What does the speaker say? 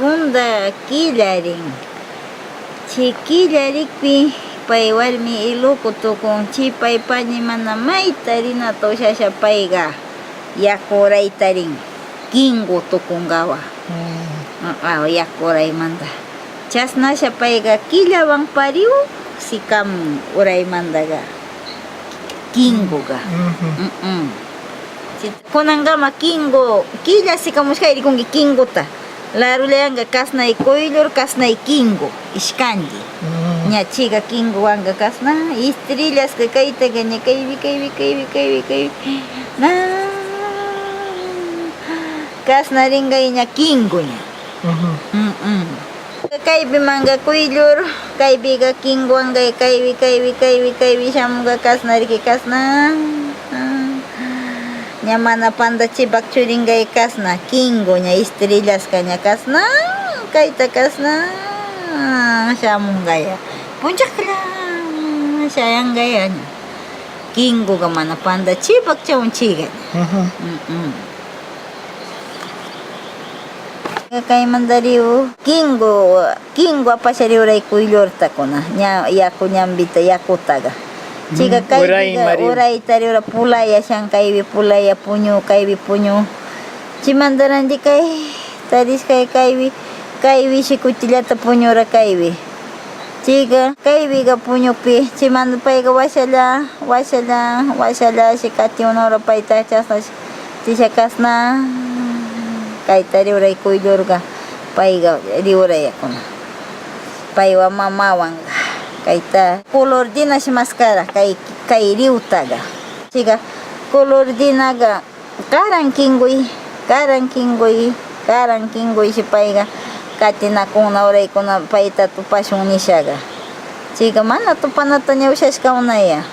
punda killarin. Chay killarikpi pay warmi iluku tukun chipaypañi mana mayta rinata ushasha payqa yaku urayta rin kingu tukungawa. Yaku uraymanta chasnasha payqa killawan pariw sikamun uraymantaqa kinguga. Kunanqama kingu killa sikamushka rikunki kinguta larullayanqa kasnay quyllur kasnay kingu ishkanki. Ña chayqa kinguwanqa kasna estrellasqa kaytaqa ña kaypi na kasna rinqay ña kingu ña. Kaypi manga quyllur kaypiqa kinguwanqa kaypi shamunqa kasna riki kasna ña mana pandachipak churinqay kasna kingu ña estrellasqa ña kasna kayta kasna shamunqaya punchaqla shayanqaya ña kinguqa mana pandachipak chawunchiyqa. Kaymantariw kingu apashari uray quyllurtakuna ña yaku ñambita yakutaqa chayqa kaypiqa uraytari ura pulaya shan kaypi pulaya puñu kaypi puñu chaymantaranti kay tariskay kaypi shikutillata puñura kaypi chayqa kaypiqa puñupi chaymanta payqa washalla shikati unura payta chasna tisha kasna kayta riuray quyllurqa payqa riurayakuna paywa mamawanqa kayta colordinash maskara kay riutaqa chayqa colordinaqa karan kinguy shi payqa katinakuna uraykuna payta tupashun nishaqa chayqa mana tupanata ña ushashka unaya.